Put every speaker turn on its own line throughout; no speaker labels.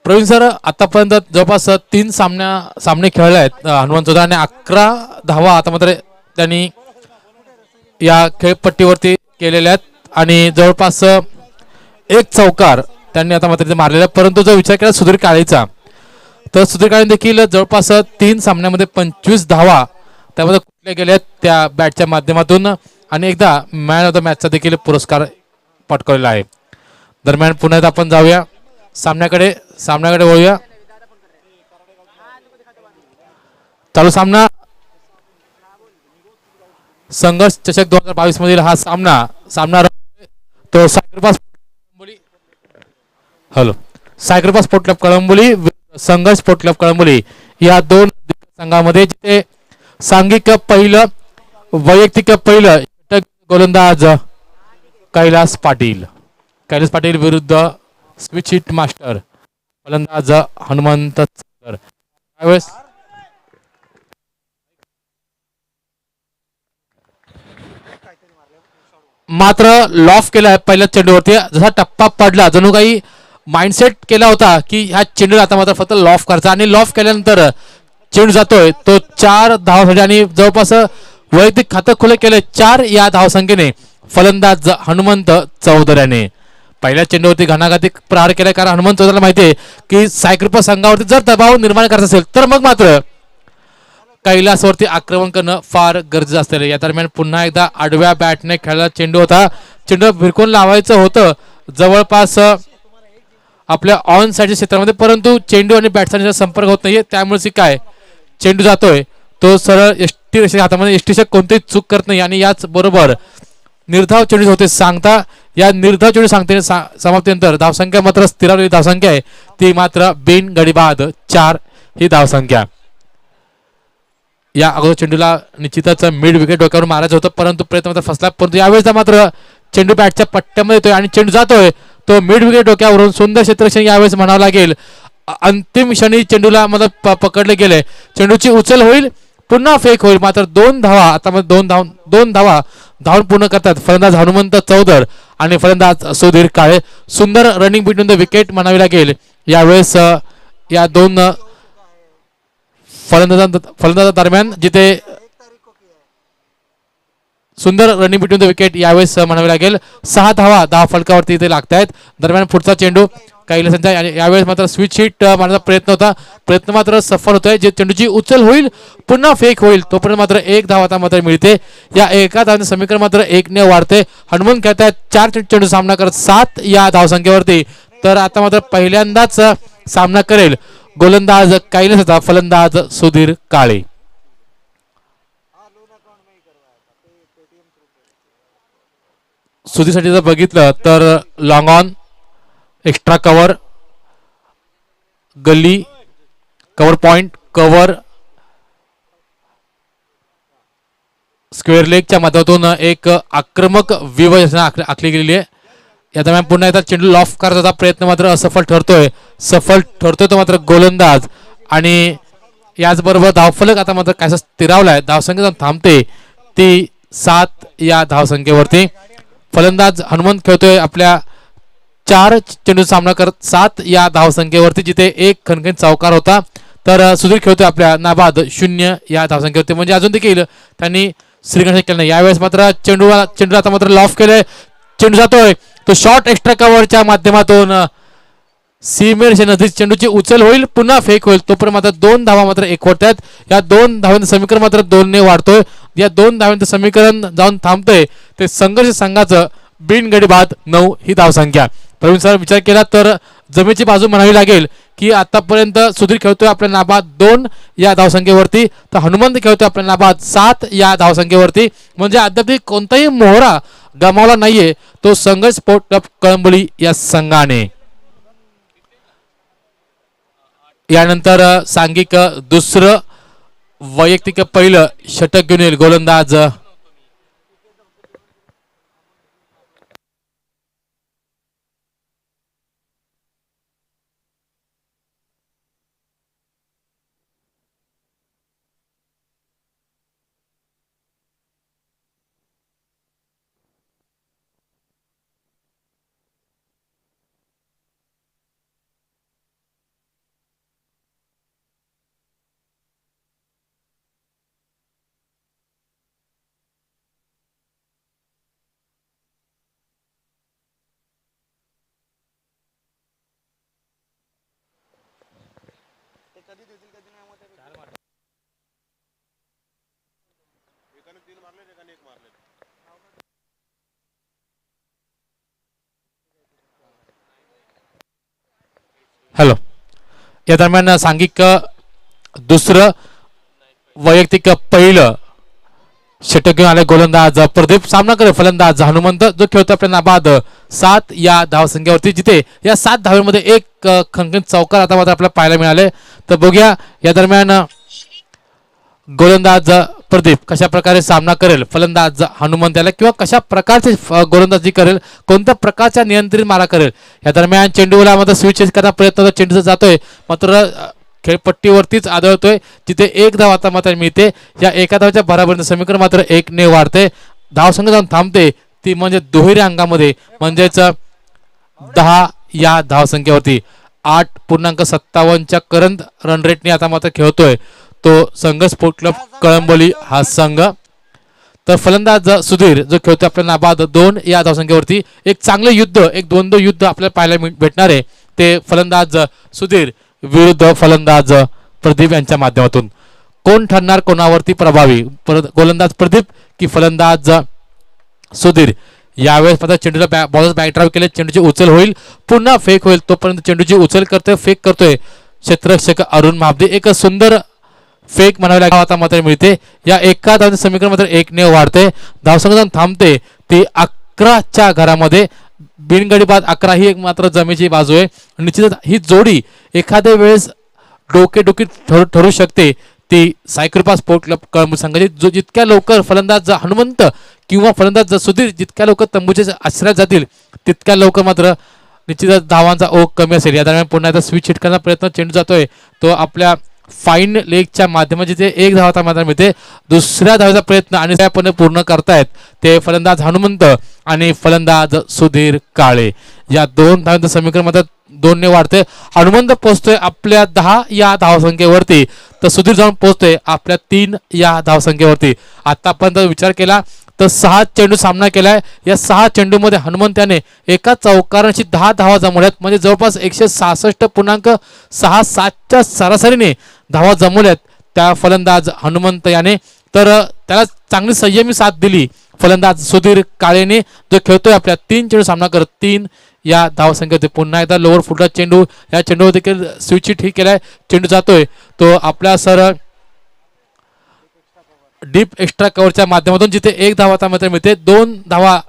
Pravin sir आतापर्यंत जवळपास 3 सामने खेळले आहेत हनुमंत चौधरी आणि 11 धावा आता मात्र त्यांनी या खेळपट्टीवरती केलेल्या आहेत आणि जवळपास एक चौकार त्यांनी आता मात्र मारलेला. परंतु जर विचार केला सुधीर काळेचा तर सुधीर काळे देखील जवळपास 3 सामन्यामध्ये 25 धावा त्यामध्ये कुठल्या गेल्या त्या बॅटच्या माध्यमातून आणि एकदा मॅन ऑफ द मॅचचा देखील पुरस्कार पटकावलेला आहे. दरम्यान पुन्हा एकदा आपण जाऊया सामन्याकडे वळूया. चालू सामना संघर्ष चषक 2022 मधील हा सामना तो सायकल स्पोर्ट क्लब कळंबोली संघर्ष स्पोर्ट क्लब कळंबोली या दोन संघामध्ये जिथे सांघिक पहिलं वैयक्तिक पहिलं गोलंदाज कैलास पाटील विरुद्ध स्विच हिट मास्टर फलंदाज हनुमंत त्यावेळेस मात्र लॉफ केला पहिल्या चेंडूवरती. जसा टप्पा पडला जणू काही माइंडसेट केला होता की ह्या चेंडूला आता मात्र फक्त लॉफ करायचा आणि लॉफ केल्यानंतर चेंडू जातोय तो 4 धावासाठी आणि जवळपास वैयक्तिक खातं खुले केले 4 या धावसंख्येने फलंदाज हनुमंत चौधऱ्याने. पहिल्या चेंडूवरती घणाघाती प्रहार केला कारण हनुमंत चौधरीला माहिती आहे की सायकल संघावरती जर दबाव निर्माण करायचा असेल तर मग मात्र कैलासवरती आक्रमण करणं फार गरजेचं असतं. या दरम्यान पुन्हा एकदा आडव्या बॅटने खेळलेला चेंडू होता. चेंडू भिरकून लावायचं होतं जवळपास आपल्या ऑन साईडच्या क्षेत्रामध्ये परंतु चेंडू आणि बॅटचा संपर्क होत नाहीये त्यामुळे काय चेंडू जातोय तो सरळ एसटी रेषेच्या हातामध्ये. एसटीच्या कोणतीही चूक करत नाही आणि याच बरोबर निर्धाव चेंडू होते सांगता या निर्धाव चेंडू सांगते समाप्तीनंतर धावसंख्या मात्र स्थिरावलेली धावसंख्या आहे ती मात्र बिन गडीबाद 4 ही धावसंख्या. या अगोदर चेंडूला निश्चितच मिड विकेट डोक्यावर मारायचं होतं परंतु प्रयत्न मात्र फसला. परंतु यावेळेस मात्र चेंडू बॅटच्या पट्ट्यामध्ये येतोय आणि चेंडू जातोय तो मिड विकेट डोक्यावरून सुंदर क्षेत्ररक्षण यावेळेस म्हणावं लागेल. अंतिम क्षणी चेंडूला मला पकडले गेले. चेंडूची उचल होईल पुन्हा फेक होईल मात्र 2 धावा आता मध्ये 2 धावा धावून पूर्ण करतात फलंदाज हनुमंत चौधर आणि फलंदाज सुधीर काळे. सुंदर रनिंग बिटवीन द विकेट म्हणावी लागेल यावेळेस या दोन फलंदाजा दरम्यान जिथे सुंदर रनिंग बिटवीन द विकेट यावेळेस म्हणावी लागेल. 6 धावा फलकावरती इथे लागत आहेत. दरम्यान पुढचा चेंडू कैलासांचा यावेळेस मात्र स्विच हिट मारण्याचा प्रयत्न होता प्रयत्न मात्र सफल होतोय. जे चेंडूची उचल होईल पुन्हा फेक होईल तोपर्यंत मात्र 1 धाव आता मात्र मिळते. या एका धावांचे समीकरण मात्र 1 ने वाढते. हनुमंत खेळतायत 4 चेंडू सामना करत 7 या धावसंख्येवरती. तर आता मात्र पहिल्यांदाच सामना करेल गोलंदाज कैलासाचा फलंदाज सुधीर काळे. सुधीरसाठी जर बघितलं तर लॉंग ऑन एक्स्ट्रा कव्हर गल्ली कव्हर पॉइंट कव्हर स्क्वेअर लेगच्या माध्यमातून एक आक्रमक व्यूह आखली गेलेली आहे. या दरम्यान पुन्हा एकदा चेंडू लॉफ करण्याचा प्रयत्न मात्र असफल ठरतोय तो मात्र गोलंदाज आणि याचबरोबर धावफलक आता मात्र काय स्थिरावलाय. धावसंख्या थांबते ती 7 या धावसंख्येवरती. फलंदाज हनुमंत खेळतोय आपल्या 4 चेंडू सामना करत 7 या धावसंख्येवरती जिथे एक खणखणीत चौकार होता. तर सुधीर खेळतोय आपल्या नाबाद 0 या धावसंख्येवरती म्हणजे अजून देखील त्यांनी श्रीगणेश केलं नाही. यावेळेस मात्र चेंडू आता मात्र लॉफ केलंय. चेंडू जातोय तो शॉर्ट एक्स्ट्रा कव्हरच्या माध्यमातून सीमेरेषे नजीक चेंडूची उचल होईल पुन्हा फेक होईल तोपर्यंत मात्र 2 धावा मात्र एकवटत आहेत. या 2 धावांचं समीकरण मात्र 2 ने वाढतोय. या 2 धावांचं समीकरण जाऊन थांबतंय ते संघर्ष संघाचं बिनगडी बाद 9 ही धावसंख्या. प्रवीण सर विचार केला तर जमेची बाजू म्हणावी लागेल की आतापर्यंत सुधीर खेळतोय आपल्या नाबाद 2 या धावसंख्येवरती तर हनुमंत खेळतोय आपल्या नाबाद 7 या धावसंख्येवरती म्हणजे अद्याप कोणताही मोहरा गमावला नाहीये तो संघर्ष स्पोर्ट क्लब कळंबोली या संघाने. यानंतर सांघिक दुसरं वैयक्तिक पहिलं षटक घेऊन येईल गोलंदाज हॅलो. या दरम्यान सांघिक दुसरं वैयक्तिक पहिलं षटक घेऊन आले गोलंदाज प्रदीप. सामना करे फलंदाज हनुमंत जो खेळतो आपल्या नाबाद 7 या धावसंख्येवरती, जिथे या 7 धावांमध्ये एक खणखणीत चौकार आता मात्र आपल्याला पाहायला मिळाले. तर बघूया या दरम्यान गोलंदाज प्रदीप कशा प्रकारे सामना करेल फलंदाज हनुमंत याला, किंवा कशा प्रकारचे गोलंदाजी करेल, कोणत्या प्रकारच्या नियंत्रित मारा करेल. या दरम्यान चेंडूला मात्र स्विच करण्याचा प्रयत्न चेंडूचा जातोय, मात्र खेळपट्टीवरतीच आदळतोय, जिथे एक धाव आता मात्र मिळते. या एका धावाच्या बराबरीने समीकरण मात्र 1 ने वाढते. धावसंख्या जाऊन थांबते ती म्हणजे दुहेरी अंगामध्ये, म्हणजेच 10 या धावसंख्येवरती. 8.57 करंट रन रेटने आता मात्र खेळतोय तो संघ स्पोर्ट क्लब कळंबोली हा संघ. तर फलंदाज सुधीर जो खेळतोय आपल्या नाबाद 2 या धावसंख्येवरती. एक चांगलं युद्ध, एक द्वंद्व युद्ध आपल्याला पाहायला भेटणार आहे. ते फलंदाज सुधीर विरुद्ध फलंदाज प्रदीप यांच्या माध्यमातून. कोण ठरणार कोणावरती प्रभावी, गोलंदाज प्रदीप की फलंदाज सुधीर. यावेळेस मात्र चेंडूला बॉलर बॅक ड्राईव्ह केले, चेंडूची उचल होईल, पुन्हा फेक होईल. तोपर्यंत चेंडूची उचल करतोय, फेक करतोय क्षेत्ररक्षक अरुण महाबदे. एक सुंदर फेक म्हणावी लागेल आता मात्र मिळते. या एका धावचे समीकरण मात्र 1 ने वाढते. धावसंख्या थांबते ती 11च्या घरामध्ये. बिनगडी बाद 11 ही एक मात्र जमेची बाजू आहे. निश्चितच ही जोडी एखाद्या वेळेस डोकेडोकी ठरू शकते. ती साईकृपा स्पोर्ट क्लब कळंबोली संघाची, जो जितक्या लवकर फलंदाज हनुमंत किंवा फलंदाज सुधीर जितक्या लवकर तंबूच्या आश्रयात जातील तितक्या लवकर मात्र निश्चितच धावांचा ओघ कमी असेल. या दरम्यान पुन्हा एकदा स्विच हिट करण्याचा प्रयत्न चेंडू जातोय तो आपल्या फाईन लेगच्या माध्यमाचे ते एक धावा मात्र मिळते. दुसऱ्या धावेचा प्रयत्न आणि त्यापणे पूर्ण करतायत ते फलंदाज हनुमंत आणि फलंदाज सुधीर काळे. या 2 धावांचं समीकरण मात्र 2 ने वाढते. हनुमंत पोहोचतोय आपल्या 10 या धावसंख्येवरती, तर सुधीर जाऊन पोहोचतोय आपल्या 3 या धावसंख्येवरती. आतापर्यंत विचार केला तर 6 चेंडू सामना केलाय. या 6 चेंडूमध्ये हनुमंत याने एका चौकारांशी 10 धावा जमवल्यात, म्हणजे जवळपास 166.67च्या सरासरीने धावा जमवल्यात त्या फलंदाज हनुमंत याने. तर त्याला चांगली संयमी साथ दिली फलंदाज सुधीर काळेने, जो खेळतोय आपल्या 3 चेंडू सामना करत 3 या धावसंख्येत. पुन्हा एकदा लोअर फुटला चेंडू, या चेंडूवर देखील स्विच ठीक केलाय, चेंडू जातोय तो आपल्या सर डीप एक्स्ट्रा कव्हरच्या माध्यमातून, जिथे एक धावा आता मात्र मिळते. 2 धावा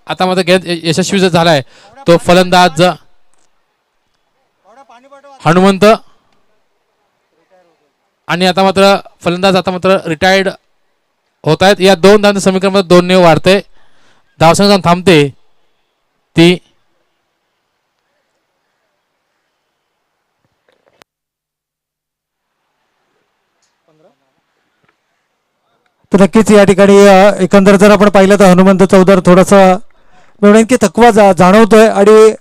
आता मात्र घेत यशस्वी झालाय तो फलंदाज हनुमंत. आणि आता मात्र फलंदाज आता मात्र रिटायर्ड होत आहेत. या 2 धावांचं समीकरण 2 ने वाढते. धावसंख्या थांबते ती
तर नक्कीच या ठिकाणी एकंदर जर आपण पाहिलं तर हनुमंत चौधर थोडासा म्हणून की थकवा जाणवतोय. आणि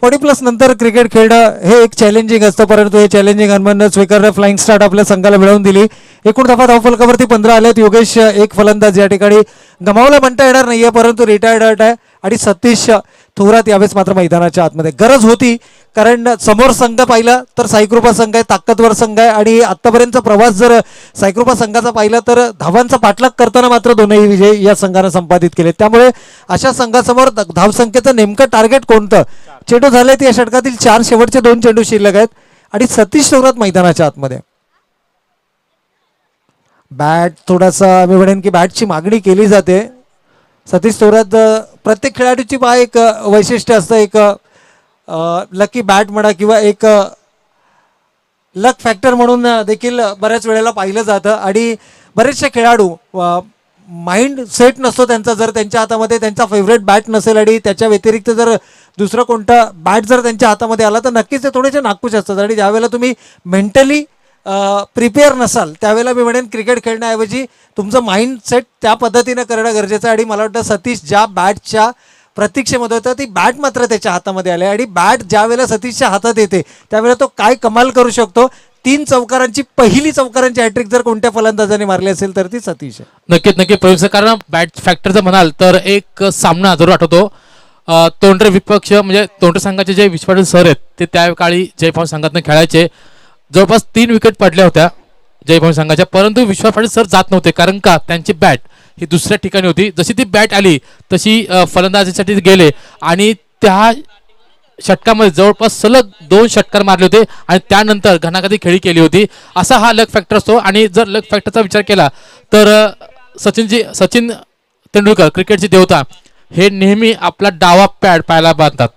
40+ नंतर क्रिकेट खेळणं हे एक चॅलेंजिंग असतं, परंतु हे चॅलेंजिंग हनुमंतनं स्वीकारलं. फ्लाइंग स्टार्ट आपल्या संघाला मिळवून दिली. एकूण दफा धावफलकावरती 15 आलेत. योगेश एक फलंदाज या ठिकाणी गमावला म्हणता येणार नाहीये, परंतु रिटायर्ड हर्ट आहे. आणि सतीश थोरात यावेळेस मात्र मैदानाच्या आतमध्ये. गरज होती, कारण समोर संघ पाहिला तर साईकृपा संघ आहे, ताकदवर संघ आहे. आणि आत्तापर्यंतचा प्रवास जर साईकृपा संघाचा पाहिला तर धावांचा पाठलाग करताना मात्र दोनही विजय या संघानं संपादित केले. त्यामुळे अशा संघासमोर धावसंख्येचं नेमकं टार्गेट कोणतं. चेंडू झालेत या षटकातील 4, शेवटचे 2 चेंडू शिल्लक आहेत. आणि सतीश थोरात मैदानाच्या आतमध्ये. बॅट थोडासा मी म्हणेन की बॅटची मागणी केली जाते. सतीश थोरात प्रत्येक खेळाडूची एक वैशिष्ट्य असतं, एक लकी बॅट म्हणा किंवा एक लक फॅक्टर म्हणून देखील बऱ्याच वेळेला पाहिलं जातं. आणि बरेचसे खेळाडू माइंड सेट नसतो त्यांचा, जर त्यांच्या हातामध्ये त्यांचा फेवरेट बॅट नसेल आणि त्याच्या व्यतिरिक्त जर दुसरं कोणता बॅट जर त्यांच्या हातामध्ये आला तर नक्कीच ते थोडेसे नाखुश असतात. आणि ज्यावेळेला तुम्ही मेंटली प्रिपेअर नसाल त्यावेळेला मी म्हणेन क्रिकेट खेळण्याऐवजी तुमचं माइंड सेट त्या पद्धतीनं करणं गरजेचं आहे. आणि मला वाटतं सतीश ज्या बॅटच्या प्रतीक्षेमध्ये होतं ती बॅट मात्र त्याच्या हातामध्ये आली. आणि बॅट ज्या वेळेला सतीशच्या हातात येते त्यावेळेला तो काय कमाल करू शकतो. 3 चौकारांची पहिली चौकारांची हॅट्रिक जर कोणत्या फलंदाजाने मारली असेल तर ती सतीश आहे.
नक्की प्रवीण, कारण बॅट फॅक्टरचं म्हणाल तर एक सामना जरूर आठवतो. तोंडरे विपक्ष म्हणजे तोंडरे संघाचे जे विश्वास सर आहेत ते त्याकाळी जयभवानी संघातून खेळायचे. जवळपास 3 विकेट पडल्या होत्या जयभवानी संघाच्या, परंतु विश्वास पाटील सर जात नव्हते, कारण का त्यांची बॅट ही दुसऱ्या ठिकाणी होती. जशी ती बॅट आली तशी फलंदाजीसाठी गेले आणि त्या षटकामध्ये जवळपास सलग 2 षटकार मारले होते आणि त्यानंतर घणाघाती खेळी केली होती. असा हा लक फॅक्टर असतो. आणि जर लक फॅक्टरचा विचार केला तर सचिन तेंडुलकर क्रिकेटची देवता हे नेहमी आपला डावा पॅड पायाला बांधतात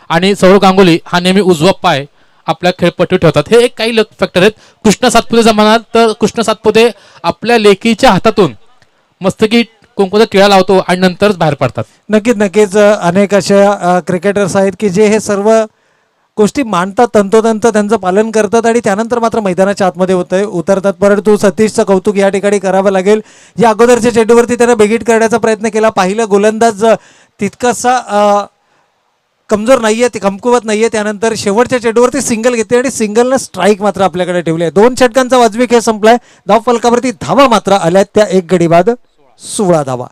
आणि सौरव गांगुली हा नेहमी उजवा पाय आपल्या खेळपट्टीवर ठेवतात. हे एक काही लक फॅक्टर आहेत. कृष्ण सातपुते जमान्यात तर कृष्ण सातपुते आपल्या लेकीच्या हातातून मस्तकी कुंकूचा टिळा लावतो आणि नंतरच बाहेर पडतात.
नक्कीच नक्कीच अनेक अशा क्रिकेटर्स आहेत की जे हे सर्व गोष्टी मांडतात, तंतोतंत त्यांचं पालन करतात आणि त्यानंतर मात्र मैदानाच्या आतमध्ये उतरतात. परंतु सतीशचं कौतुक या ठिकाणी करावं लागेल. या अगोदरच्या चेंडूवरती त्यानं बेगीट करण्याचा प्रयत्न केला. पाहिलं गोलंदाज तितकासा कमजोर नाहीये, ते कमकुवत नाहीये. त्यानंतर शेवटच्या चेंडूवरती सिंगल घेते आणि सिंगलनं स्ट्राईक मात्र आपल्याकडे ठेवली आहे. 2 षटकांचा वाजवी खेळ संपलाय. धाव फलकावरती धावा मात्र आल्यात त्या 1 गडी बाद 16 धावा,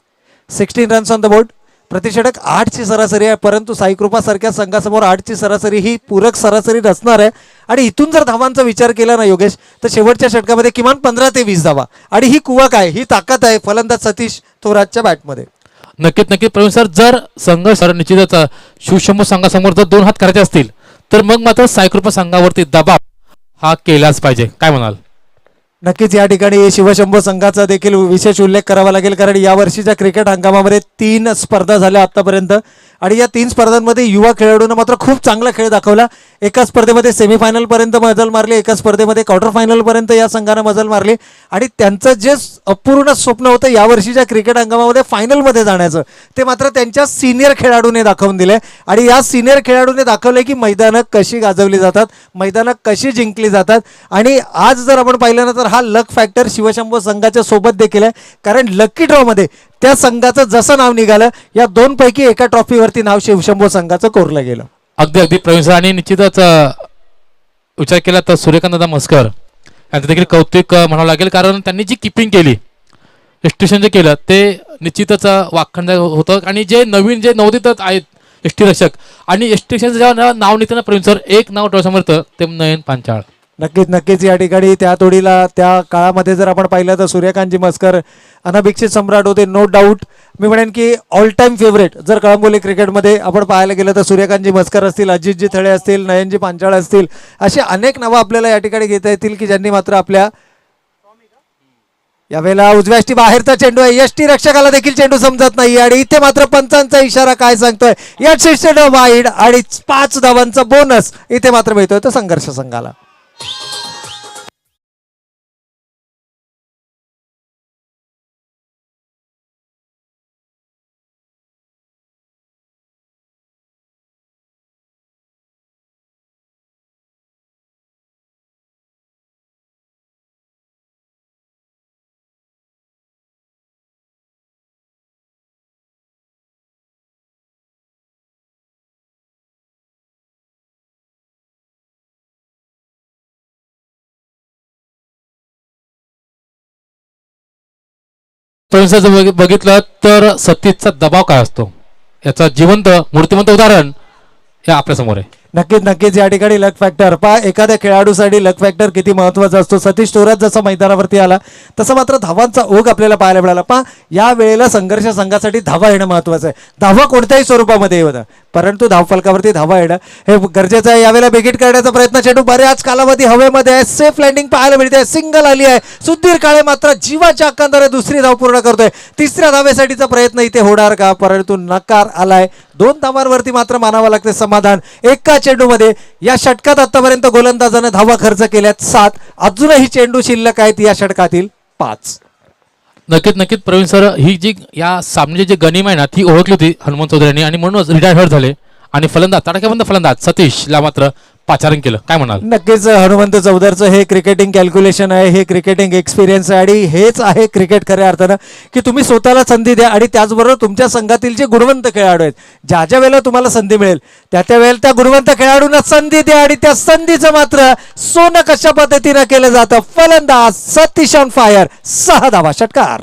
16 रन्स ऑन द बोर्ड. प्रतिषटक 8ची सरासरी आहे. परंतु साईकृपा सारख्या संघासमोर 8ची सरासरी ही पूरक सरासरी नसणार आहे. आणि इथून जर धावांचा विचार केला ना योगेश, तर शेवटच्या षटकामध्ये किमान 15 ते 20 धावा. आणि ही कुवक आहे, ही ताकद आहे फलंदाज सतीश थोरातच्या बॅटमध्ये.
नक्कीच प्रवीण सर, जर संघ सर निश्चितच शिवशंभू संघासमोर जर 2 हात करायचे असतील तर मग मात्र साईकृपा संघावरती दबाव हा केलाच पाहिजे. काय म्हणाल?
नक्कीच या ठिकाणी शिवशंभू संघाचा देखील विशेष उल्लेख करावा लागेल, कारण या वर्षीच्या क्रिकेट हंगामामध्ये 3 स्पर्धा झाल्या आतापर्यंत आणि या 3 स्पर्धांमध्ये युवा खेळाडूंना मात्र खूप चांगला खेळ दाखवला. एका स्पर्धेमध्ये सेमीफायनलपर्यंत मजल मारली, एका स्पर्धेमध्ये क्वार्टर फायनलपर्यंत या संघानं मजल मारली आणि त्यांचं जे अपूर्ण स्वप्न होतं यावर्षीच्या क्रिकेट हंगामामध्ये फायनलमध्ये जाण्याचं, ते मात्र त्यांच्या सिनियर खेळाडूने दाखवून दिले. आणि या सिनियर खेळाडूने दाखवले की मैदानं कशी गाजवली जातात, मैदानं कशी जिंकली जातात. आणि आज जर आपण पाहिलं ना तर हा लक फॅक्टर शिवशंभू संघाच्या सोबत देखील आहे, कारण लकी ड्रॉमध्ये त्या संघाचं जसं नाव निघालं या 2 पैकी एका ट्रॉफीवरती नाव शिवशंभू संघाचं कोरलं गेलं.
अगदी प्रवीण सर, आणि निश्चितच विचार केला तर सूर्यकांत दादा मस्कर यांचं देखील कौतुक म्हणावं लागेल, कारण त्यांनी जी किपिंग केली, एस्टिशन जे केलं ते निश्चितच वाखणदायक होतं. आणि जे नवीन जे नवोदित आहेत यष्टीरक्षक आणि यष्टीरक्षकांचं जेव्हा नाव निघतं ना प्रवीण सर, एक नाव डोळ्यासमोर येतं ते नयन पांचाळ.
नक्कीच या ठिकाणी त्या तोडीला त्या काळामध्ये जर आपण पाहिलं तर सूर्यकांतजी मस्कर अनभिक्षित सम्राट होते, नो डाऊट. मी म्हणेन की ऑल टाइम फेवरेट जर कळंबोली क्रिकेटमध्ये आपण पाहायला गेलं तर सूर्यकांतजी मस्कर असतील, अजितजी थळे असतील, नयनजी पांचाळ असतील, अशी अनेक नावं आपल्याला या ठिकाणी घेता येतील की ज्यांनी मात्र आपल्या यावेळेला उजव्या यष्टी बाहेरचा चेंडू आहे, यष्टी रक्षकाला देखील चेंडू समजत नाही आणि इथे मात्र पंचांचा इशारा काय सांगतोय, या चेंडू वाईड आणि 5 धावांचा बोनस इथे मात्र मिळतोय तो संघर्ष संघाला.
प्रवीण सर, जर बघितलं तर सतीशचा दबाव काय असतो याचा जिवंत मूर्तिमंत उदाहरण हे आपल्यासमोर आहे.
नक्कीच या ठिकाणी लक फॅक्टर पहा, एखाद्या खेळाडूसाठी लक फॅक्टर किती महत्वाचा असतो. सतीश थोरात जसा मैदानावरती आला तसं मात्र धावांचा ओघ आपल्याला पाहायला मिळाला. पहा, या वेळेला संघर्ष संघासाठी धावा येणं महत्वाचं आहे. धावा कोणत्याही स्वरूपामध्ये येऊ द्या, परंतु धावफलकावरती धावा येणं हे गरजेचं आहे. यावेळेला बेगीट करण्याचा प्रयत्न, चेंडू बऱ्याच कालावधी हवेमध्ये आहे, सेफ लँडिंग पाहायला मिळते, सिंगल आली आहे. सुधीर काळे मात्र जीवाच्या अक्कांद्वारे दुसरी धाव पूर्ण करतोय. तिसऱ्या धावेसाठीचा प्रयत्न इथे होणार का, परंतु नकार आलाय. 2 धावांवरती मात्र मानावं लागते समाधान. एका चेंडूमध्ये या षटकात आतापर्यंत गोलंदाजानं धावा खर्च केल्यात 7, अजूनही चेंडू शिल्लक आहेत या षटकातील 5.
नक्कीच प्रवीण सर, ही जी या सामन्याची जी गनिमा आहे ना ती ओळखली होती हनुमंत चौधरी यांनी आणि म्हणूनच रिटायर्ड झाले आणि फलंदाज तडाख्याबंद फलंदाज सतीशला मात्र पाचारण केलं. काय म्हणाल?
नक्कीच हनुमंत चौधरचं हे क्रिकेटिंग कॅल्क्युलेशन आहे, हे क्रिकेटिंग एक्सपिरियन्स आहे आणि हेच आहे क्रिकेट खऱ्या अर्थानं, की तुम्ही स्वतःला संधी द्या आणि त्याचबरोबर तुमच्या संघातील जे गुणवंत खेळाडू आहेत ज्या ज्या वेळेला तुम्हाला संधी मिळेल त्या वेळेला त्या गुणवंत खेळाडूंना संधी द्या आणि त्या संधीचं मात्र सोनं कशा पद्धतीनं केलं जातं. फलंदाज सतीश ऑन फायर, 6 धावा, षटकार.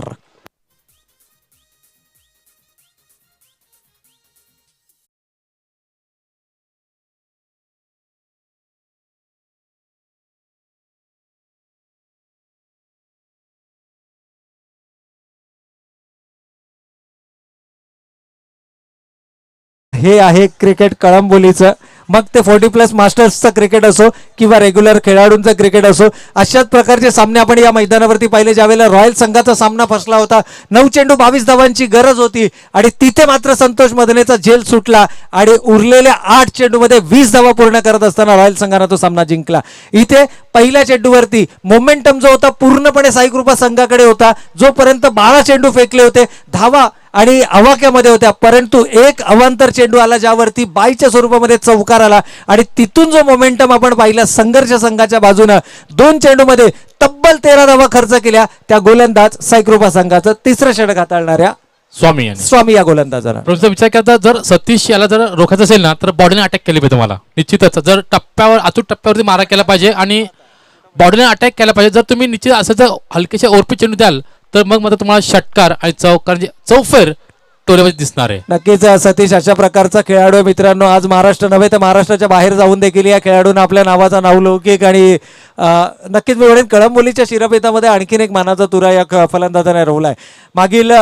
हे आहे क्रिकेट कळंबोलीचं. मग ते 40+ मास्टर्सचं क्रिकेट असो किंवा रेग्युलर खेळाडूंचं क्रिकेट असो, अशाच प्रकारचे सामने आपण या मैदानावरती पाहिले. ज्यावेळेला रॉयल संघाचा सामना फसला होता, 9 चेंडू 22 धावांची गरज होती आणि तिथे मात्र संतोष मदनेचा झेल सुटला आणि उरलेल्या 8 चेंडूमध्ये 20 धावा पूर्ण करत असताना रॉयल संघाने तो सामना जिंकला. इथे पहिल्या चेंडूवरती मोमेंटम जो होता पूर्णपणे साई कृपा संघाकडे होता. जोपर्यंत 12 चेंडू फेकले होते, धावा आणि आवाक्यामध्ये होत्या, परंतु एक अवांतर चेंडू आला ज्यावरती बाईच्या स्वरूपामध्ये चौकार आला आणि तिथून जो मोमेंटम आपण पाहिला संघर्ष संघाच्या बाजूनं 2 चेंडूमध्ये तब्बल 13 धावा खर्च केल्या त्या गोलंदाज साईकृपा संघाचं तिसरं षटक हाताळणाऱ्या स्वामी या गोलंदाजाला.
प्रोफेसर विचार करता, जर सतीश याला जर रोखायचं असेल ना तर बॉडीने अटॅक केली पाहिजे. तुम्हाला निश्चितच जर टप्प्यावर अचूक टप्प्यावरती मारा केला पाहिजे आणि बॉडीने अटॅक केला पाहिजे. जर तुम्ही निश्चित असं जर हलकेशा ओरपी चेंडू द्याल तर मग मात्र तुम्हाला षटकार आणि चौफेर टोलेमध्ये दिसणार आहे.
नक्कीच सतीश अशा प्रकारचा खेळाडू आहे मित्रांनो. आज महाराष्ट्र नव्हे तर महाराष्ट्राच्या बाहेर जाऊन देखील या खेळाडूने आपल्या नावाचा नावलौकिक आणि नक्कीच मी म्हणेन कळंबोलीच्या शिरपेतामध्ये आणखीन एक मानाचा तुरा या फलंदाजाने रोवलाय. मागील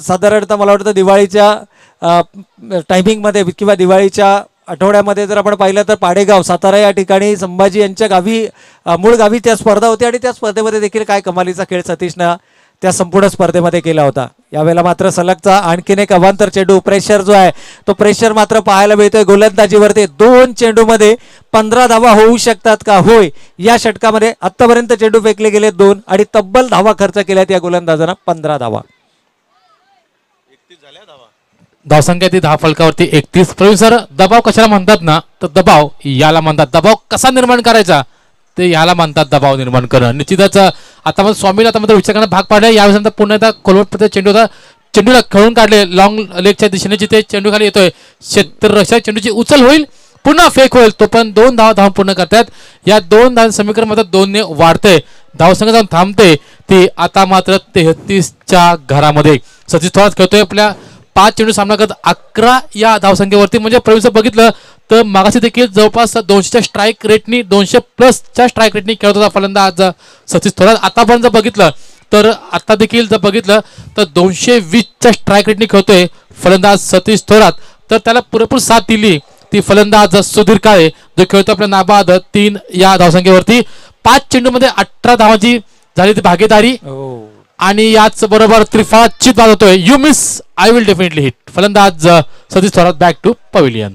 साधारणतः मला वाटतं दिवाळीच्या टायमिंगमध्ये किंवा दिवाळीच्या आठवड्यामध्ये जर आपण पाहिलं तर पाडेगाव सातारा या ठिकाणी संभाजी यांच्या गावी मूळ गावी त्या स्पर्धा होती आणि त्या स्पर्धेमध्ये देखील काय कमालीचा खेळ सतीशनं त्या संपूर्ण स्पर्धेमध्ये केला होता. यावेळेला मात्र सलगचा आणखीन एक अवांतर चेंडू, प्रेशर जो आहे तो प्रेशर मात्र पाहायला मिळतोय गोलंदाजीवरती. 2 चेंडूमध्ये 15 धावा होऊ शकतात का? होय. या षटकामध्ये आतापर्यंत चेंडू फेकले गेले 2 आणि तब्बल धावा खर्च केल्यात या गोलंदाजांना 15 धावा.
धावसंख्या ती 10 फलकावरती 31. प्रवीण सर, दबाव कशाला म्हणतात ना तर दबाव याला म्हणतात. दबाव कसा निर्माण करायचा ते याला म्हणतात दबाव निर्माण करणं. निश्चितच आता मग स्वामीला आता मात्र विचार करणं भाग पाडले. यावेळेस पुन्हा एकदा खोलवट चेंडू होता, चेंडूला खेळून काढले लॉंग लेगच्या दिशेने, जिथे चेंडू खाली येतोय क्षेत्ररक्षक चेंडूची उचल होईल, पुन्हा फेक होईल, तो पण 2 धावा पूर्ण करतात. या 2 धाव समीकरण मात्र 2 ने वाढते. धावसंख्या जाऊन थांबते ती आता मात्र 33च्या घरामध्ये. सतीश थोरात खेळतोय आपल्या 5 चेंडू सामना करत 11 या धावसंख्येवरती. म्हणजे प्रवीण बघितलं तर मागाशी देखील जवळपास 200च्या स्ट्राईक रेटनी 200+ स्ट्राईक रेटनी खेळत होता फलंदाज सतीश थोरात. आतापर्यंत जर बघितलं तर आता देखील जर बघितलं तर 220च्या स्ट्राईक रेटनी खेळतोय फलंदाज सतीश थोरात. तर त्याला पुरेपूर साथ दिली ती फलंदाज सुधीर काळे जो खेळतो आपल्या नाबाद 3 या धावसंख्येवरती. 5 चेंडूमध्ये 18 धावांची झाली ती भागीदारी आणि याच बरोबर त्रिफळाची बाद होतोय. You miss I will definitely hit. फलंदाज Satish Thorat back to pavilion.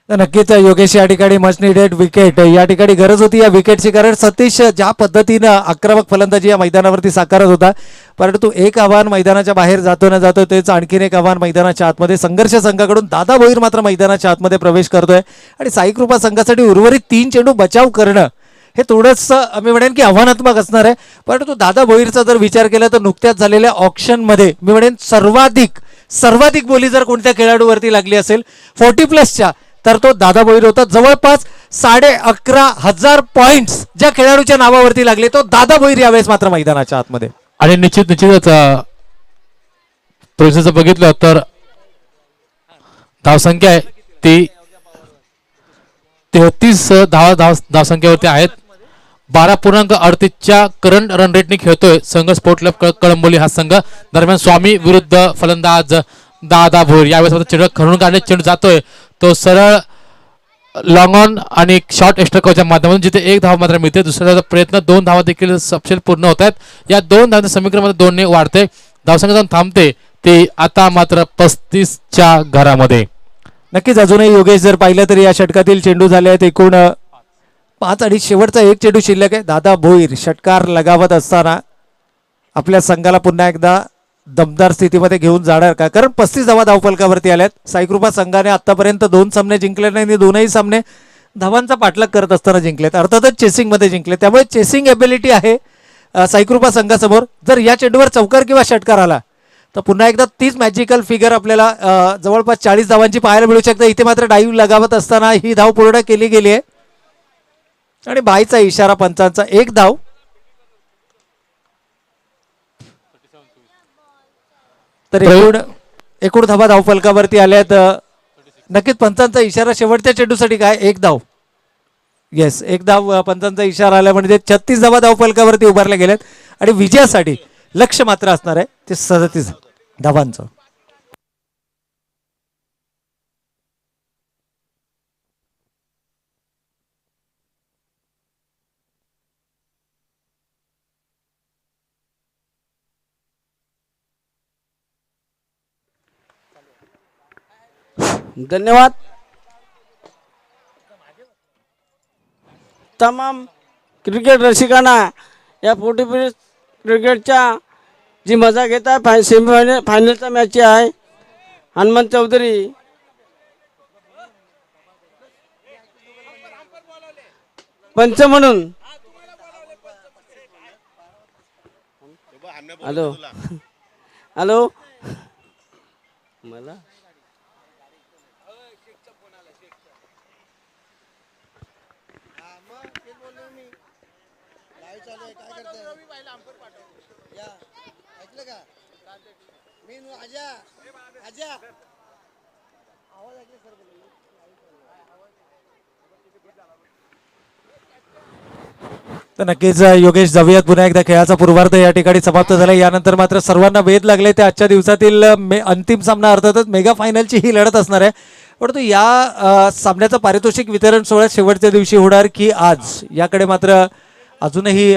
नक्कीच योगेश या ठिकाणी मच निडेड विकेट या ठिकाणी गरज होती या विकेटची. कारण सतीश ज्या पद्धतीनं आक्रमक फलंदाजी या मैदानावरती साकारत होता, परंतु एक आव्हान मैदानाच्या बाहेर जातो न जातो तेच आणखीन एक आव्हान मैदानाच्या आतमध्ये. संघर्ष संघाकडून दादा भोईर मात्र मैदानाच्या आतमध्ये प्रवेश करतोय आणि साईकृपा संघासाठी उर्वरित 3 चेंडू बचाव करणं हे थोडंसं मी म्हणेन की आव्हानात्मक असणार आहे. परंतु दादा भोईरचा जर विचार केला तर नुकत्याच झालेल्या ऑप्शनमध्ये मी म्हणेन सर्वाधिक बोली जर कोणत्या खेळाडूवरती लागली असेल 40+च्या तर तो दादा भोईर होता. जवळपास 11,500 पॉइंट्स ज्या खेळाडूच्या नावावरती लागले तो दादा भोईर यावेळेस मात्र मैदानाच्या आतमध्ये.
आणि निश्चितच प्रोसेस बघितलं तर धावसंख्या आहे ती 33 धावसंख्येवरती आहेत. 12.38च्या करंट रन रेटने खेळतोय संघ स्पोर्ट क्लब कळंबोली हा संघ. दरम्यान स्वामी विरुद्ध फलंदाज दादा भोईर. यावेळेस चेंडू खणून काढणे, चेंडू जातोय तो सरळ लॉंग ऑन आणि शॉर्ट एक्स्ट्रा कव्हरच्या माध्यमातून जिथे 1 धाव मात्र मिळते. दुसऱ्या प्रयत्न 2 धावा देखील सपशेल पूर्ण होत आहेत. या 2 धावांच्या समीकरणामध्ये 2 ने वाढते. धावसंख्या जाऊन थांबते ती आता मात्र 35च्या घरामध्ये.
नक्कीच अजूनही योगेश जर पाहिलं तर या षटकातील चेंडू झाले आहेत एकूण 5 आणि शेवटचा 1 चेंडू शिल्लक आहे. दादा भोईर षटकार लगावत असताना आपल्या संघाला पुन्हा एकदा दमदार स्थितीमध्ये घेऊन जाणार का? कारण 35 धावा धावफलकावरती आल्यात. साईकृपा संघाने आतापर्यंत 2 सामने जिंकले नाही आणि 2ही सामने धावांचा पाठलाग करत असताना जिंकलेत. अर्थातच चेसिंगमध्ये जिंकले, त्यामुळे चेसिंग एबिलिटी आहे साईकृपा संघासमोर. जर या चेंडूवर चौकार किंवा षटकार आला तर पुन्हा एकदा तीच मॅजिकल फिगर आपल्याला जवळपास 40 धावांची पाहायला मिळू शकते. इथे मात्र डाईव्ह लगावत असताना ही धाव पूर्ण केली गेली आहे आणि बाईचा इशारा पंचांचा. 1 धाव तर एकूण धावा धावफलकावरती आल्यात. नक्कीच पंचांचा इशारा शेवटच्या चेंडूसाठी काय, एक धाव. येस, एक धाव पंचांचा इशारा आला म्हणजे 36 धावा धावफलकावरती उभारल्या गेल्यात आणि विजयासाठी लक्ष मात्र असणार आहे ते 37 धावांचं.
धन्यवाद. तमाम क्रिकेट रसिकांना या पोटी क्रिकेटच्या जी मजा घेत आहे सेमीफायनल फायनलचा मॅच आहे. हनुमंत चौधरी पंच म्हणून. हॅलो हॅलो मला
तर नक्कीच योगेश जाऊयात पुन्हा एकदा. खेळाचा पूर्वार्ध या ठिकाणी समाप्त झाला. यानंतर मात्र सर्वांना वेध लागले ते आजच्या दिवसातील अंतिम सामना अर्थातच मेगा फायनलची ही लढत असणार आहे. परंतु या सामन्याचं पारितोषिक वितरण सोहळा शेवटच्या दिवशी होणार की आज, याकडे मात्र अजूनही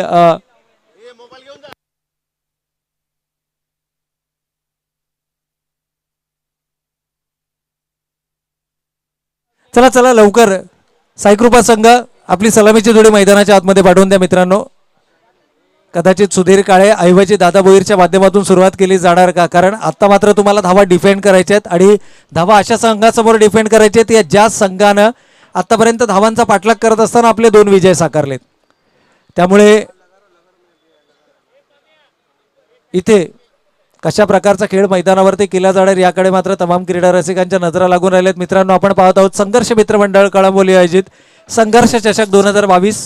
चला चला लवकर साईकृपा संघ आपली सलामीची जोडी मैदानाच्या आतमध्ये पाठवून द्या मित्रांनो. कदाचित सुधीर काळे ऐवजी दादा भोईरच्या माध्यमातून सुरुवात केली जाणार का, कारण आता मात्र तुम्हाला धावा डिफेंड करायच्या आहेत आणि धावा अशा संघासमोर डिफेंड करायचे आहेत ज्या संघानं आतापर्यंत धावांचा पाठलाग करत असताना आपले 2 विजय साकारलेत. त्यामुळे इथे कशा प्रकारचा खेळ मैदानावरती केला जाणार याकडे मात्र तमाम क्रीडा रसिकांच्या नजरा लागून राहिल्यात. मित्रांनो, आपण पाहत आहोत संघर्ष मित्रमंडळ कळंबोली आयोजित संघर्ष चषक 2022.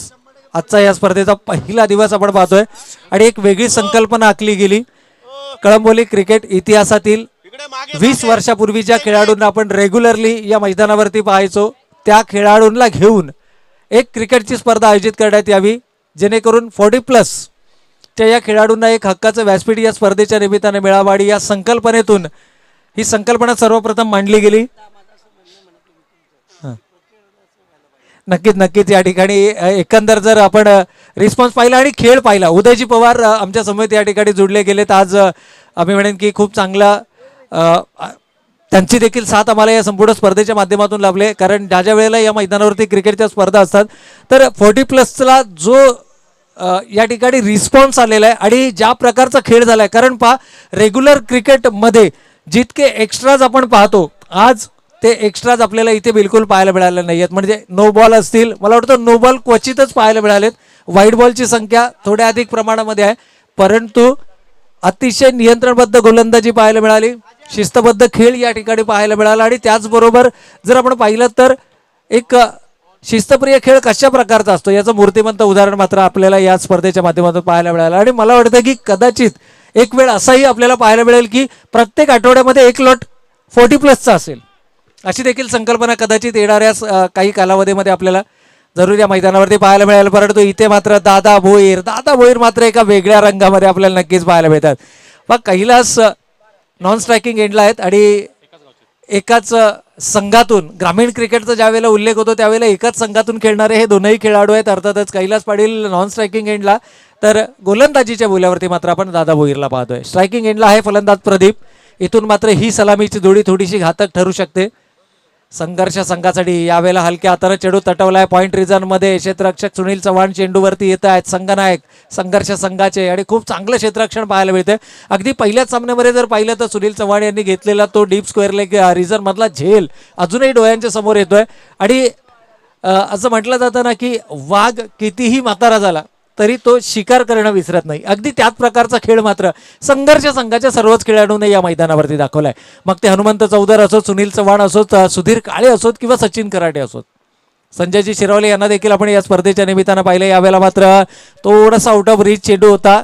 आजचा या स्पर्धेचा पहिला दिवस आपण पाहतोय आणि एक वेगळी संकल्पना आखली गेली. कळंबोली क्रिकेट इतिहासातील 20 वर्षापूर्वी ज्या खेळाडूंना आपण रेग्युलरली या मैदानावरती पाहायचो त्या खेळाडूंना घेऊन एक क्रिकेटची स्पर्धा आयोजित करण्यात यावी, जेणेकरून 40+ च्या या खेळाडूंना एक हक्काचं व्यासपीठ या स्पर्धेच्या निमित्ताने मिळावं आणि या संकल्पनेतून ही संकल्पना सर्वप्रथम मांडली गेली. नक्कीच या ठिकाणी एकंदर जर आपण रिस्पॉन्स पाहिला आणि खेळ पाहिला, उदयजी पवार आमच्या समेत या ठिकाणी जुडले गेलेत. आज आम्ही म्हणेन की खूप चांगला त्यांची देखील साथ आम्हाला या संपूर्ण स्पर्धेच्या माध्यमातून लाभले, कारण ज्या वेळेला या मैदानावरती क्रिकेटच्या स्पर्धा असतात तर 40+ला जो या ठिकाणी रिस्पॉन्स आलेला आहे आणि ज्या प्रकारचा खेळ झालाय, कारण पहा रेग्युलर क्रिकेटमध्ये जितके एक्स्ट्राज आपण पाहतो आज ते एक्स्ट्राज आपल्याला इथे बिलकुल पाहायला मिळाले नाही आहेत. म्हणजे नो बॉल असतील, मला वाटतं नो बॉल क्वचितच पाहायला मिळालेत. वाईट बॉलची संख्या थोड्या अधिक प्रमाणामध्ये आहे, परंतु अतिशय नियंत्रणबद्ध गोलंदाजी पाहायला मिळाली, शिस्तबद्ध खेळ या ठिकाणी पाहायला मिळाला आणि त्याचबरोबर जर आपण पाहिलं तर एक शिस्तप्रिय खेळ कशा प्रकारचा असतो याचं मूर्तिमंत उदाहरण मात्र आपल्याला या स्पर्धेच्या माध्यमातून पाहायला मिळालं. आणि मला वाटतं की कदाचित एक वेळ असाही आपल्याला पाहायला मिळेल की प्रत्येक आठवड्यामध्ये एक लॉट 40+चा असेल, अशी देखील संकल्पना कदाचित येणाऱ्या काही कालावधीमध्ये आपल्याला जरूर या मैदानावरती पाहायला मिळेल. परंतु इथे मात्र दादा भोईर मात्र एका वेगळ्या रंगामध्ये आपल्याला नक्कीच पाहायला मिळतात. मग कैलास नॉन स्ट्रायकिंग एंडला आहेत आणि एकाच संघातून ग्रामीण क्रिकेटचा ज्या वेळेला उल्लेख होतो त्यावेळेला एकाच संघातून खेळणारे हे दोनही खेळाडू आहेत. अर्थातच कैलास पाटील नॉन स्ट्रायकिंग एंडला, तर गोलंदाजीच्या बोल्यावरती मात्र आपण दादा भोईरला पाहतोय. स्ट्रायकिंग एंडला आहे फलंदाज प्रदीप. इथून मात्र ही सलामीची जोडी थोडीशी घातक ठरू शकते संघर्ष संघासाठी. यावेळेला हलक्या हाताने चेंडू तटवलाय पॉइंट रिझन मध्ये. क्षेत्ररक्षक सुनील चव्हाण चेंडूवरती येत आहेत, संघनायक संघर्ष संघाचे, आणि खूप चांगलं क्षेत्ररक्षण पाहायला मिळतंय. अगदी पहिल्याच सामन्यामध्ये जर पाहिलं तर सुनील चव्हाण यांनी घेतलेला तो डीप स्क्वेअर लेग रिझन मधला झेल अजूनही डोळ्यांच्या समोर येतोय. आणि असं म्हटलं जातं ना की वाघ कितीही म्हातारा झाला तरी तो शिकार करणं विसरत नाही. अगदी त्याच प्रकारचा खेळ मात्र संघर्ष संघाच्या सर्वच खेळाडूंनी या मैदानावरती दाखवलाय. मग ते हनुमंत चौधर असोत, सुनील चव्हाण असोत, सुधीर काळे असोत किंवा सचिन कराटे असोत, संजयजी शिरवले यांना देखील आपण या स्पर्धेच्या निमित्तानं पाहिलं. यावेळेला मात्र थोडासा आउट ऑफ रीच चेंडू होता.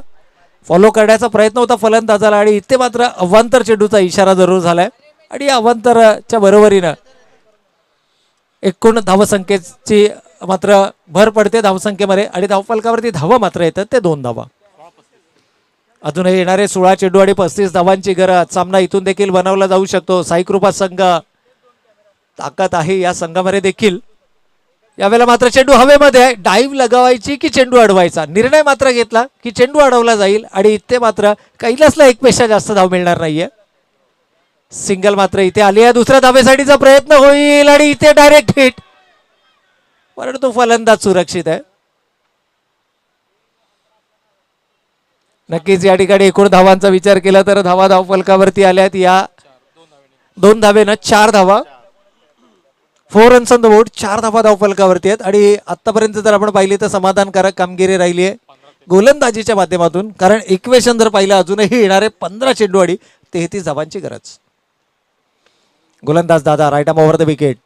फॉलो करण्याचा प्रयत्न होता फलंदाजाला आणि इथे मात्र अवांतर चेंडूचा इशारा जरूर झालाय आणि या अवांतरच्या बरोबरीनं एकूण धावसंख्येची मात्र भर पडते धावसंख्येमध्ये आणि धावफलकावरती धावा मात्र येतात ते 2 धावा. अजूनही येणारे 16 चेंडू आणि 35 धावांची गरज. सामना इथून देखील बनवला जाऊ शकतो. साईकृपा संघ ताकद आहे या संघामध्ये देखील. यावेळेला मात्र चेंडू हवेमध्ये आहे. डाईव्ह लगावायची की चेंडू अडवायचा निर्णय मात्र घेतला की चेंडू अडवला जाईल आणि इथे मात्र कैलासला एक पेक्षा जास्त धाव मिळणार नाहीये. सिंगल मात्र इथे आली आहे. दुसऱ्या धावेसाठीचा प्रयत्न होईल आणि इथे डायरेक्ट हिट, परंतु फलंदाज सुरक्षित आहे. नक्कीच या ठिकाणी एकूण धावांचा विचार केला तर धावा धावफलकावरती आल्यात. या 2 धावेनं 4 धावा, 4 रन्स ऑन द बोर्ड, 4 धावा धावफलकावरती आहेत आणि आतापर्यंत जर आपण पाहिली तर समाधानकारक कामगिरी राहिली आहे गोलंदाजीच्या माध्यमातून. कारण इक्वेशन जर पाहिलं अजूनही येणारे 15 चेंडू आणि 33 धावांची गरज. गोलंदाज दादा right arm over the wicket.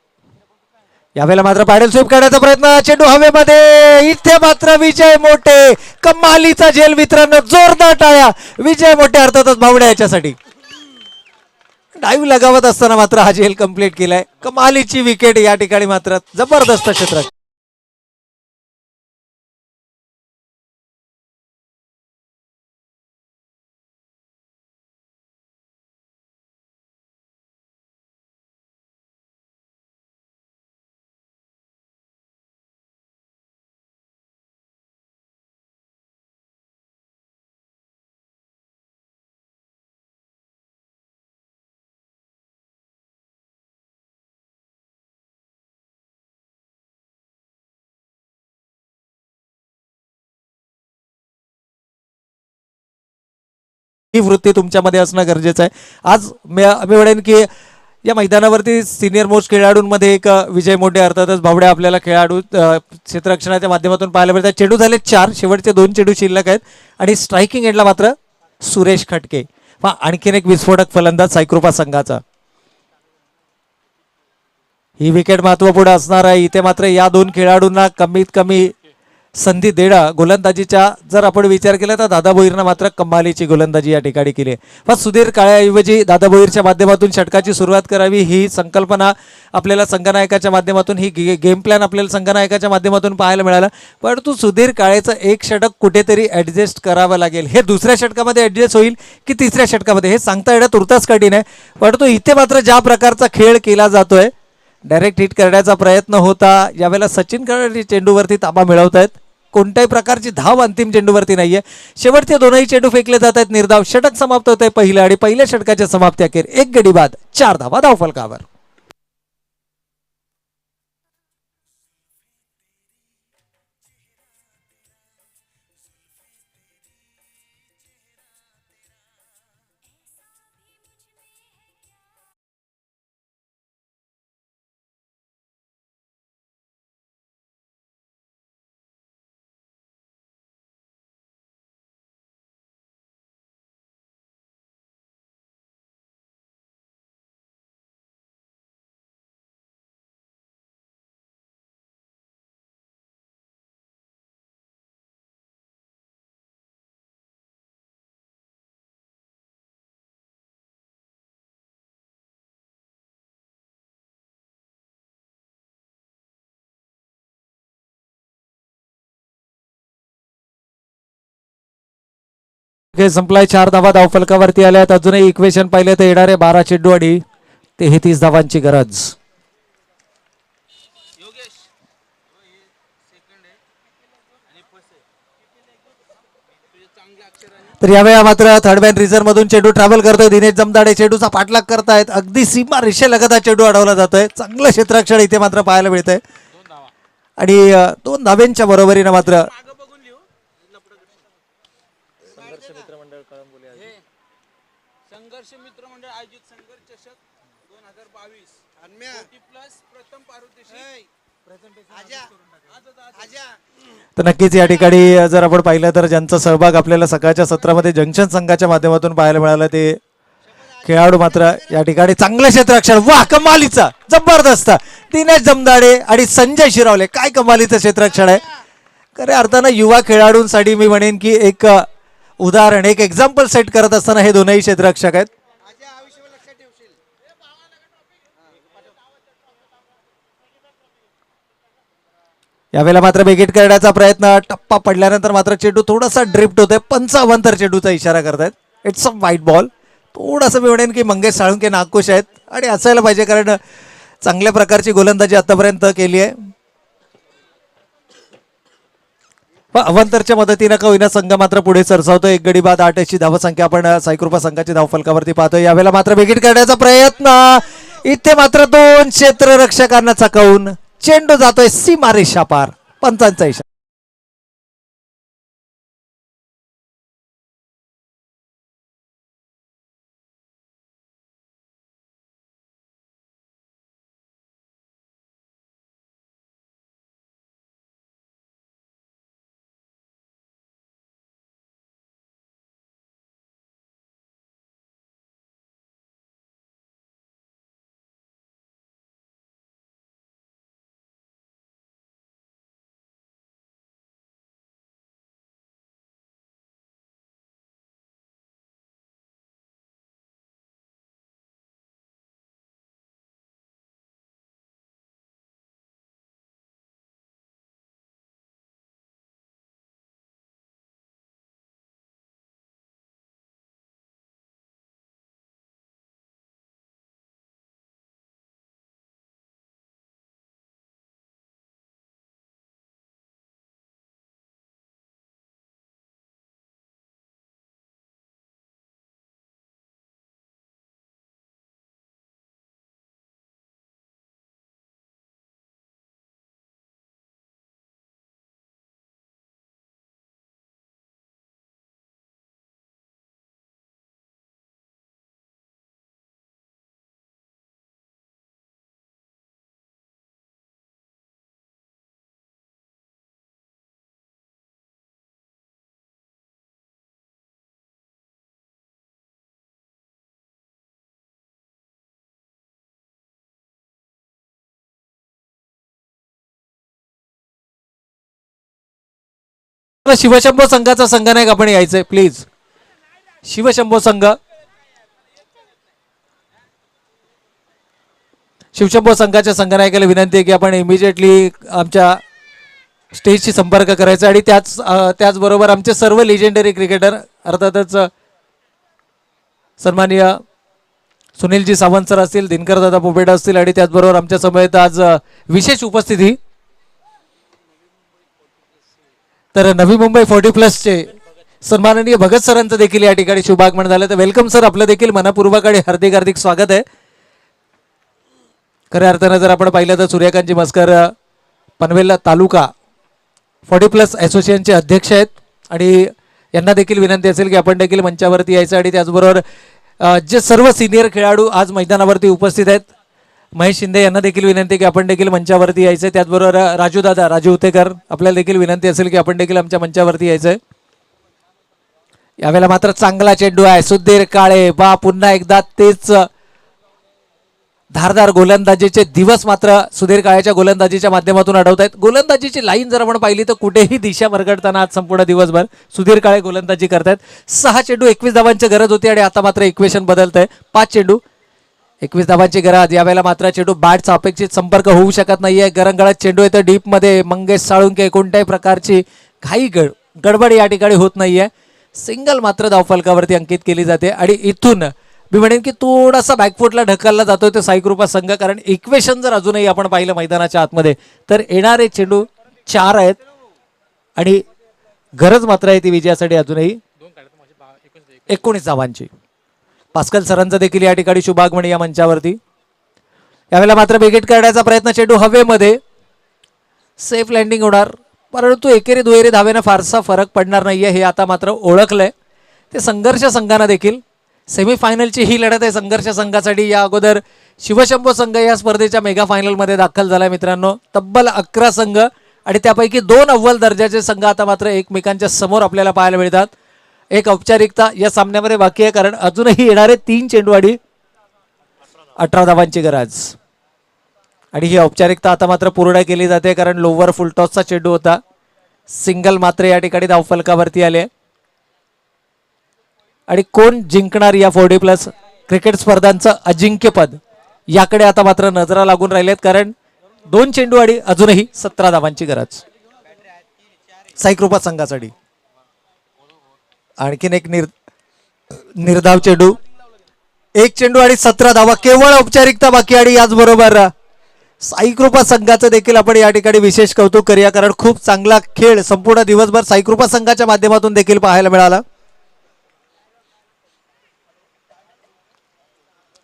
यावेळेला मात्र पॅडल स्वीप करण्याचा प्रयत्न, चेंडू हवेमध्ये. इथे मात्र विजय मोठे, कमालीचा झेल मित्रांनो, जोरदार टाळ्या विजय मोठे अर्थातच भावड्या याच्यासाठी. डाईव्ह लगावत असताना मात्र हा झेल कंप्लीट केलाय. कमालीची विकेट या ठिकाणी मात्र जबरदस्त क्षेत्र. ही वृत्ती तुमच्यामध्ये असणं गरजेचं आहे. आज मी म्हणेन की या मैदानावरती सिनियर मोस्ट खेळाडूंमध्ये एक विजय मोठे अर्थातच भावड्या आपल्याला खेळाडू क्षेत्ररक्षणाच्या माध्यमातून पाहायला मिळतात. चेंडू झाले 4, शेवटचे 2 चेंडू शिल्लक आहेत आणि स्ट्रायकिंग एंडला मात्र सुरेश खटके. आणखीन एक विस्फोटक फलंदाज साईकृपा संघाचा. ही विकेट महत्वपूर्ण असणार आहे. इथे मात्र या 2 खेळाडूंना कमीत कमी संधी देणं गोलंदाजीच्या जर आपण विचार केला तर दादा भोईरनं मात्र कमालीची गोलंदाजी या ठिकाणी केली. पण सुधीर काळ्याऐवजी दादा भोईरच्या माध्यमातून षटकाची सुरुवात करावी ही संकल्पना आपल्याला संघनायकाच्या माध्यमातून, ही गेम प्लॅन आपल्याला संघनायकाच्या माध्यमातून पाहायला मिळाला. परंतु सुधीर काळेचं एक षटक कुठेतरी ॲडजस्ट करावं लागेल. हे दुसऱ्या षटकामध्ये ॲडजस्ट होईल की तिसऱ्या षटकामध्ये हे सांगता येणं तुर्तास कठीण आहे. परंतु इथे मात्र ज्या प्रकारचा खेळ केला जातोय, डायरेक्ट हिट करण्याचा प्रयत्न होता. यावेळेला सचिन काळे चेंडूवरती ताबा मिळवत आहेत. कोणत्याही प्रकारची धाव अंतिम चेंडूवरती नाहीये. शेवटचे 2ही चेंडू फेकले जात आहेत निर्धाव. षटक समाप्त होत आहे पहिलं आणि पहिल्या षटकाच्या समाप्ती अखेर 1 गडी बाद 4 धावा धावफलकावर. संपलाय. 4 धावा धावफलकावरती आल्यात. अजूनही इक्वेशन पाहिले तर येणारे 12 चेंडू आणि 33 धावांची गरज. तर यावेळा मात्र थर्ड मॅन रिझर्व्ह मधून चेंडू ट्रॅव्हल करतोय. दिनेश जमदाडे चेंडूचा पाठलाग करतायत. अगदी सीमा रेषेलगत हा चेंडू अडवला जातोय. चांगलं क्षेत्ररक्षण इथे मात्र पाहायला मिळतंय आणि 2 धाव्यांच्या बरोबरीनं मात्र
संघर्ष मित्र मंडळ आयोजित संघर्ष चषक 2022 प्लस प्रथम पारितोषिक.
तर नक्कीच या ठिकाणी जर आपण पाहिलं तर ज्यांचा सहभाग आपल्याला सकाळच्या सत्रामध्ये जंक्शन संघाच्या माध्यमातून पाहायला मिळाला ते खेळाडू मात्र या ठिकाणी चांगलं क्षेत्ररक्षण. वा कमालीचा जबरदस्त दिनेश जमदाडे आणि संजय शिरावले. काय कमालीचं क्षेत्ररक्षण आहे. खऱ्या अर्थानं युवा खेळाडूंसाठी मी म्हणेन की एक उदाहरण, एक एक्झाम्पल सेट करत असताना हे दोनही क्षेत्ररक्षक आहेत.
माझ्या आयुष्यावर लक्षात ठेवशील.
यावेळेला मात्र बेगीट करण्याचा प्रयत्न, टप्पा पडल्यानंतर मात्र चेंडू थोडासा ड्रिफ्ट होतोय. 55 चेंडूचा इशारा करतायत. इट्स अ वाईट बॉल. थोडंसं मी म्हणेन की मंगेश साळुंके नाखुश आहेत आणि असायला पाहिजे, कारण चांगल्या प्रकारची गोलंदाजी आतापर्यंत केली आहे. अवंतरच्या मदतीनं का होईना संघ मात्र पुढे सरसावतो. एक गडी बाद 8 अशी धावसंख्या आपण साईकृपा संघाची धावफलकावरती पाहतोय. यावेळेला मात्र बेगीट करण्याचा प्रयत्न, इथे मात्र 2 क्षेत्ररक्षकांना चकावून चेंडू जातोय सीमारेषा पार. पंचांचा इशारा. शिवशंभो संघाचा संघनायक आपण यायचंय प्लीज. शिवशंभो संघ, शिवशंभो संघाच्या संघनायकाला विनंती आहे की आपण इमिजिएटली आमच्या स्टेजशी संपर्क करायचा आणि त्याचबरोबर आमचे सर्व लेजेंडरी क्रिकेटर, अर्थातच सन्माननीय सुनीलजी सावंत सर असतील, दिनकर दादा पोपेट असतील आणि त्याचबरोबर आमच्या समवेत आज विशेष उपस्थिती तर नवी मुंबई 40+ सन्माननीय भगत सरांचं देखील या ठिकाणी शुभागमन झालं. तर वेलकम सर, आपलं देखील मनपूर्वक आणि हार्दिक हार्दिक स्वागत आहे. खऱ्या अर्थानं जर आपण पाहिलं तर सूर्यकांतजी मस्कर पनवेल तालुका 40+ असोसिएशनचे अध्यक्ष आहेत आणि यांना देखील विनंती असेल की आपण देखील मंचावरती यायचं आणि त्याचबरोबर जे सर्व सिनियर खेळाडू आज मैदानावरती उपस्थित आहेत, महेश शिंदे यांना देखील विनंती की आपण देखील मंचावरती यायचं. त्याचबरोबर राजू उतेकर आपल्याला देखील विनंती असेल की आपण देखील आमच्या मंचावरती यायचंय. यावेळेला मात्र चांगला चेंडू आहे. सुधीर काळे पुन्हा एकदा तेच धारदार गोलंदाजीचे दिवस मात्र सुधीर काळेच्या गोलंदाजीच्या माध्यमातून आढळत आहेत. गोलंदाजीची लाईन जर आपण पाहिली तर कुठेही दिशा भरगडताना आज संपूर्ण दिवसभर सुधीर काळे गोलंदाजी करतायत. 6 चेंडू 21 धावांची गरज होती आणि आता मात्र इक्वेशन बदलत आहे. 5 चेंडू 21 धावांची गरज. यावेळेला मात्र चेंडू बॅटचा अपेक्षित संपर्क होऊ शकत नाहीये. गरंगळत चेंडू येतो डीप मध्ये. मंगेश साळुंके कोणत्याही प्रकारची घाई गडबड या ठिकाणी होत नाहीये. सिंगल मात्र धावफलकावरती अंकित केली जाते आणि इथून मी म्हणेन की थोडासा बॅकफुटला ढकलला जातोय तो साईकृपा संघ, कारण इक्वेशन जर अजूनही आपण पाहिलं मैदानाच्या आतमध्ये तर येणारे चेंडू 4 आहेत आणि गरज मात्र आहे ती विजयासाठी अजूनही 19 धावांची. पास्कल सरांचं देखील या ठिकाणी शुभागमन या मंचावरती. यावेळेला मात्र बेगीट करण्याचा प्रयत्न, चेंडू हवेमध्ये, सेफ लँडिंग होणार परंतु एकेरी दुहेरी धावेनं फारसा फरक पडणार नाहीये हे आता मात्र ओळखलंय. ते संघर्ष संघांना देखील सेमीफायनलची ही लढत आहे संघर्ष संघासाठी. या अगोदर शिवशंभो संघ या स्पर्धेच्या मेगा फायनलमध्ये दाखल झालाय मित्रांनो. तब्बल 11 संघ आणि त्यापैकी 2 अव्वल दर्जाचे संघ आता मात्र एकमेकांच्या समोर आपल्याला पाहायला मिळतात. एक औपचारिकता या सामन्यामध्ये बाकी आहे, कारण अजूनही येणारे 3 चेंडू आणि 18 धावांची गरज आणि ही औपचारिकता आता मात्र पूर्ण केली जाते, कारण लोवर फुलटॉसचा चेंडू होता. सिंगल मात्र या ठिकाणी धावफलकावरती आले. आणि कोण जिंकणार या 40+ क्रिकेट स्पर्धांचं अजिंक्यपद याकडे आता मात्र नजरा लागून राहिलेत, कारण 2 चेंडू आणि अजूनही 17 धावांची गरज साईकृपा संघासाठी. आणखीन एक निर्धाव चेंडू, 1 चेंडू आणि 17 धावा, केवळ औपचारिकता बाकी. आणि याचबरोबर साईकृपा संघाचं देखील आपण या ठिकाणी विशेष कौतुक करूया, कारण खूप चांगला खेळ संपूर्ण दिवसभर साईकृपा संघाच्या माध्यमातून देखील पाहायला मिळाला.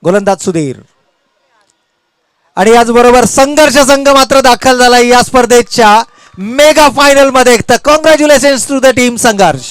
गोलंदाज सुधीर आणि याचबरोबर संघर्ष संघ मात्र दाखल झाला या स्पर्धेच्या मेगा फायनल मध्ये. तर कॉंग्रॅच्युलेशन्स टू द टीम संघर्ष.